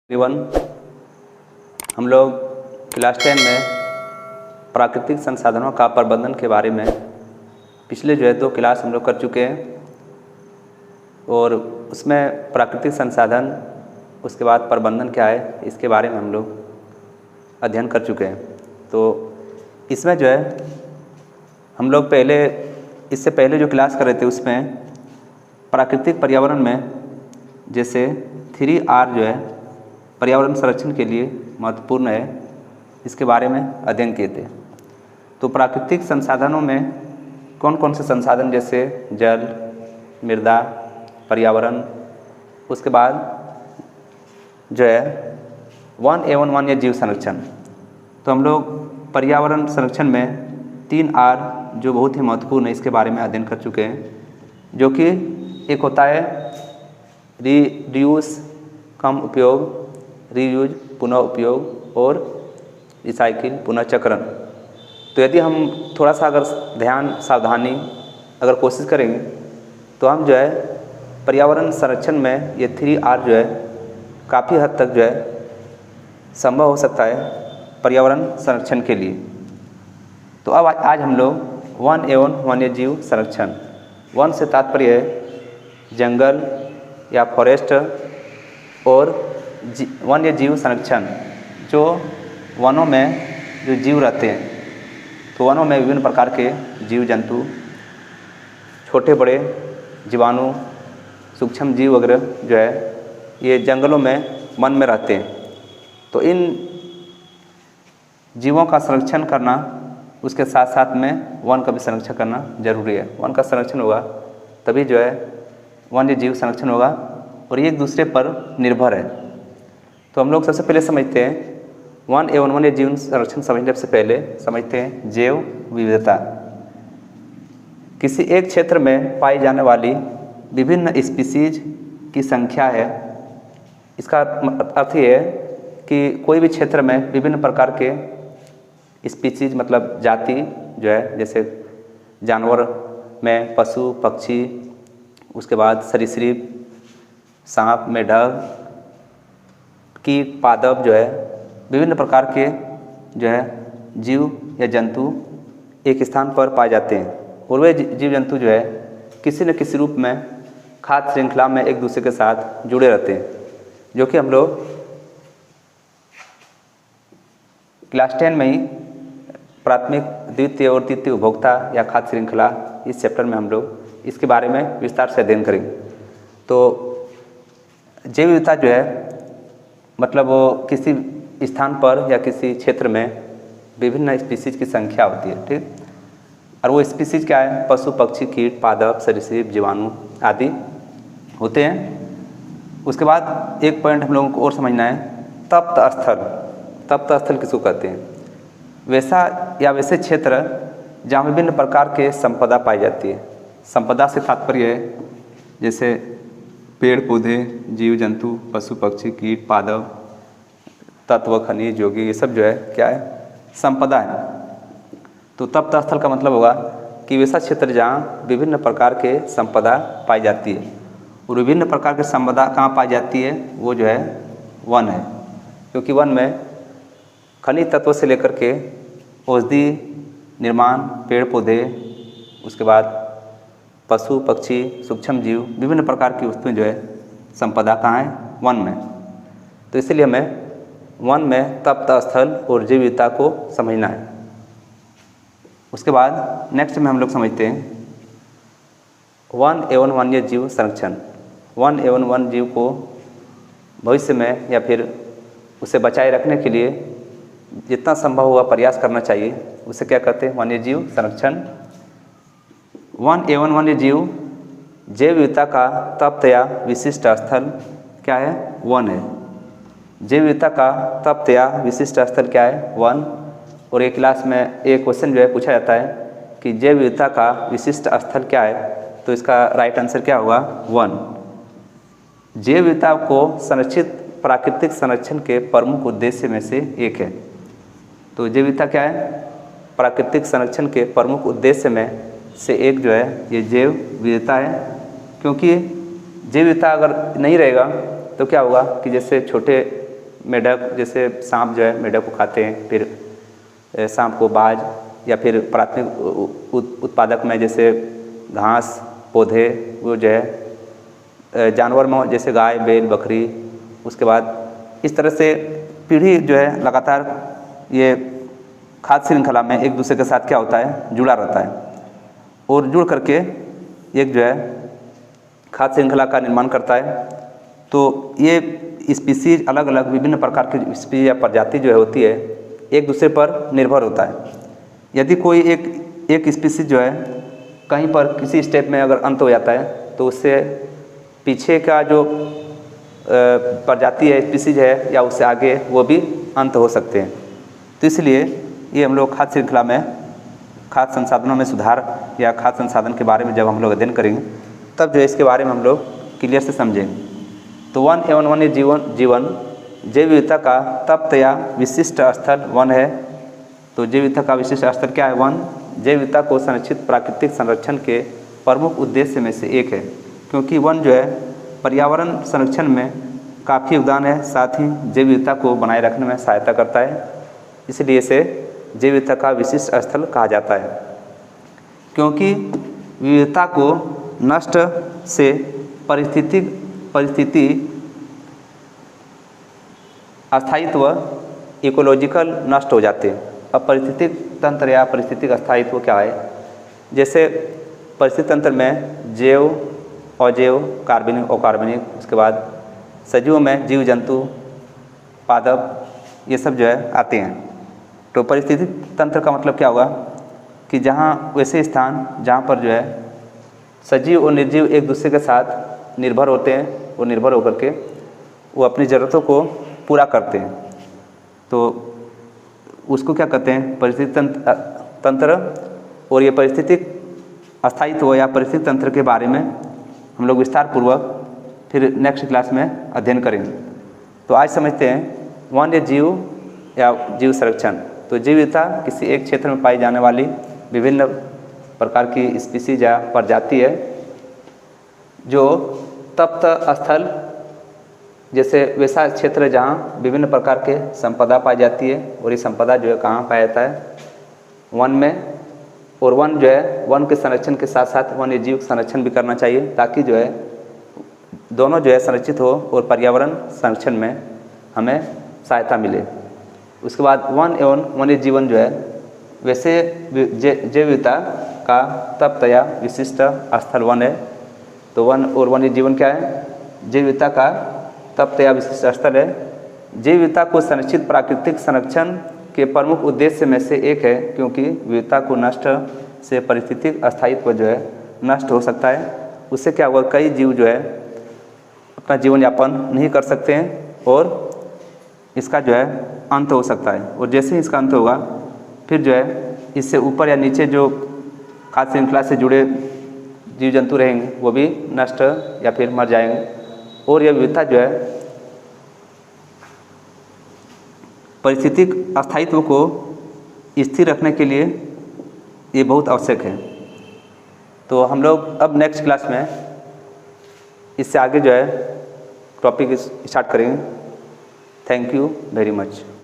Everyone, हम लोग class 10 में प्राकृतिक संसाधनों का प्रबंधन के बारे में पिछले 2 क्लास हम लोग कर चुके हैं और उसमें प्राकृतिक संसाधन उसके बाद प्रबंधन क्या है इसके बारे में हम लोग अध्ययन कर चुके हैं। तो इसमें हम लोग इससे पहले जो क्लास कर रहे थे उसमें प्राकृतिक पर्यावरण में जैसे 3R पर्यावरण संरक्षण के लिए महत्वपूर्ण है, इसके बारे में अध्ययन किए थे। तो प्राकृतिक संसाधनों में कौन कौन से संसाधन जैसे जल, मृदा, पर्यावरण, उसके बाद वन वन्य जीव संरक्षण। तो हम लोग पर्यावरण संरक्षण में 3R जो बहुत ही महत्वपूर्ण है इसके बारे में अध्ययन कर चुके हैं, जो कि एक होता है रीड्यूस कम उपयोग, रीयूज पुनः उपयोग और रिसाइकिल पुनःचक्रण। तो यदि हम थोड़ा सा अगर सावधानी अगर कोशिश करेंगे तो हम पर्यावरण संरक्षण में ये 3R काफ़ी हद तक संभव हो सकता है पर्यावरण संरक्षण के लिए। तो अब आज हम लोग वन एवं वन्य जीव संरक्षण, वन से तात्पर्य है जंगल या फॉरेस्ट, और वन्य जीव संरक्षण जो वनों में जो जीव रहते हैं। तो वनों में विभिन्न प्रकार के जीव जंतु, छोटे बड़े जीवाणु, सूक्ष्म जीव वगैरह ये जंगलों में वन में रहते हैं। तो इन जीवों का संरक्षण करना, उसके साथ साथ में वन का भी संरक्षण करना जरूरी है। वन का संरक्षण होगा तभी वन्य जीव संरक्षण होगा, और ये एक दूसरे पर निर्भर है। तो हम लोग सबसे पहले समझते हैं वन एवं वन्य जीव संरक्षण समझने से पहले समझते हैं जैव विविधता। किसी एक क्षेत्र में पाई जाने वाली विभिन्न स्पीसीज की संख्या है। इसका अर्थ ये है कि कोई भी क्षेत्र में विभिन्न प्रकार के स्पीसीज मतलब जाति जैसे जानवर में पशु, पक्षी, उसके बाद सरीसृप, सांप, मेढक, कीट, पादप विभिन्न प्रकार के जीव या जंतु एक स्थान पर पाए जाते हैं। और वे जीव जंतु किसी न किसी रूप में खाद्य श्रृंखला में एक दूसरे के साथ जुड़े रहते हैं, जो कि हम लोग क्लास 10 में ही प्राथमिक, द्वितीय और तृतीय उपभोक्ता या खाद्य श्रृंखला इस चैप्टर में हम लोग इसके बारे में विस्तार से अध्ययन करेंगे। तो जैव विविधता मतलब वो किसी स्थान पर या किसी क्षेत्र में विभिन्न स्पीसीज की संख्या होती है, ठीक। और वो स्पीसीज क्या है? पशु, पक्षी, कीट, पादप, सरीसृप, जीवाणु आदि होते हैं। उसके बाद एक पॉइंट हम लोगों को और समझना है, तप्त स्थल। तप्त स्थल किसको कहते हैं? वैसे क्षेत्र जहाँ विभिन्न प्रकार के संपदा पाई जाती है। संपदा से तात्पर्य है जैसे पेड़ पौधे, जीव जंतु, पशु पक्षी, कीट, पादप, तत्व, खनिज, यौगिक, ये सब क्या है? संपदा है। तो तप्त स्थल का मतलब होगा कि वैसा क्षेत्र जहाँ विभिन्न प्रकार के संपदा पाई जाती है। और विभिन्न प्रकार के संपदा कहाँ पाई जाती है? वो वन है, क्योंकि वन में खनिज तत्वों से लेकर के औषधि निर्माण, पेड़ पौधे, उसके बाद पशु पक्षी, सूक्ष्म जीव, विभिन्न प्रकार की वस्तुएं संपदा कहाँ है? वन में। तो इसलिए हमें वन में तप्त स्थल और जैव विविधता को समझना है। उसके बाद नेक्स्ट में हम लोग समझते हैं वन एवं वन्य जीव संरक्षण। वन एवं वन्य जीव को भविष्य में या फिर उसे बचाए रखने के लिए जितना संभव हुआ प्रयास करना चाहिए, उसे क्या कहते हैं? वन्य जीव संरक्षण। वन एवं वन्य जीव जैव विविधता का तप्त या विशिष्ट स्थल क्या है? वन है। जैव विविधता का तप्त या विशिष्ट स्थल क्या है? वन। और एक क्लास में एक क्वेश्चन पूछा जाता है कि जैव विविधता का विशिष्ट स्थल क्या है? तो इसका राइट आंसर क्या होगा? वन। जैव विविधता को संरक्षित प्राकृतिक संरक्षण के प्रमुख उद्देश्य में से एक है। तो जैव विविधता क्या है? प्राकृतिक संरक्षण के प्रमुख उद्देश्य में से एक ये जैव विविधता है। क्योंकि जैव विविधता अगर नहीं रहेगा तो क्या होगा कि जैसे छोटे मेढक, जैसे सांप जो है मेढक को खाते हैं, फिर सांप को बाज, या फिर प्राथमिक उत्पादक में जैसे घास पौधे, वो जो है जानवर में जैसे गाय बैल बकरी। उसके बाद इस तरह से पीढ़ी जो है लगातार ये खाद्य श्रृंखला में एक दूसरे के साथ क्या होता है, जुड़ा रहता है, और जुड़ करके एक जो है खाद्य श्रृंखला का निर्माण करता है। तो ये स्पीसीज अलग अलग विभिन्न प्रकार की स्पीसीज या प्रजाति जो है होती है, एक दूसरे पर निर्भर होता है। यदि कोई एक स्पीसीज जो है कहीं पर किसी स्टेप में अगर अंत हो जाता है, तो उससे पीछे का जो प्रजाति है, स्पीसीज है, या उससे आगे वो भी अंत हो सकते हैं। तो इसलिए ये हम लोग खाद्य श्रृंखला में खाद्य संसाधनों में सुधार या खाद्य संसाधन के बारे में जब हम लोग अध्ययन करेंगे, तब जो है इसके बारे में हम लोग क्लियर से समझेंगे। तो वन एवं वन्य जीवन जैव विविधता का तप्त या विशिष्ट स्थल वन है। तो जैव विविधता का विशिष्ट स्थल क्या है? वन। जैव विविधता को संरक्षित प्राकृतिक संरक्षण के प्रमुख उद्देश्य में से एक है, क्योंकि वन जो है पर्यावरण संरक्षण में काफ़ी योगदान है, साथ ही जैव विविधता को बनाए रखने में सहायता करता है। इसलिए इसे जैव विविधता का विशिष्ट स्थल कहा जाता है, क्योंकि विविधता को नष्ट से परिस्थिति अस्थायित्व इकोलॉजिकल नष्ट हो जाते हैं। अब परिस्थितिक तंत्र या परिस्थितिक अस्थायित्व क्या है? जैसे परिस्थितिक तंत्र में जैव, अजैव, कार्बनिक, अकार्बनिक, उसके बाद सजीवों में जीव जंतु, पादप, ये सब जो है आते हैं। तो परिस्थितिक तंत्र का मतलब क्या होगा कि जहाँ वैसे स्थान जहाँ पर जो है सजीव और निर्जीव एक दूसरे के साथ निर्भर होते हैं, और निर्भर होकर के वो अपनी ज़रूरतों को पूरा करते हैं, तो उसको क्या कहते हैं? परिस्थितिक तंत्र। और ये परिस्थितिक अस्थायित्व या परिस्थितिक तंत्र के बारे में हम लोग विस्तार पूर्वक फिर नेक्स्ट क्लास में अध्ययन करेंगे। तो आज समझते हैं वन्य जीव या जीव संरक्षण। तो जैव विविधता किसी एक क्षेत्र में पाई जाने वाली विभिन्न प्रकार की स्पीसीज या प्रजाति है, जो तप्त स्थल जैसे वैसा क्षेत्र है जहाँ विभिन्न प्रकार के संपदा पाई जाती है, और ये संपदा जो है कहाँ पाया जाता है? वन में। और वन जो है वन के संरक्षण के साथ साथ वन्य जीव संरक्षण भी करना चाहिए, ताकि जो है दोनों जो है संरक्षित हो और पर्यावरण संरक्षण में हमें सहायता मिले। उसके बाद वन एवं वन्य जीवन जो है वैसे जैव विविधता का तप्त या विशिष्ट स्थल वन है। तो वन और वन्य जीवन क्या है? जैव विविधता का तप्त या विशिष्ट स्थल है। जैव विविधता को संरक्षित प्राकृतिक संरक्षण के प्रमुख उद्देश्य में से एक है, क्योंकि विविधता को नष्ट से परिस्थितिक अस्थायित्व जो है नष्ट हो सकता है। उससे क्या होगा? कई जीव जो है अपना जीवन यापन नहीं कर सकते हैं, और इसका जो है अंत हो सकता है। और जैसे ही इसका अंत होगा, फिर जो है इससे ऊपर या नीचे जो खाद्य श्रृंखला से जुड़े जीव जंतु रहेंगे वो भी नष्ट या फिर मर जाएंगे। और यह विविधता जो है परिस्थितिक अस्थायित्व को स्थिर रखने के लिए ये बहुत आवश्यक है। तो हम लोग अब नेक्स्ट क्लास में इससे आगे जो है टॉपिक स्टार्ट करेंगे। Thank you very much.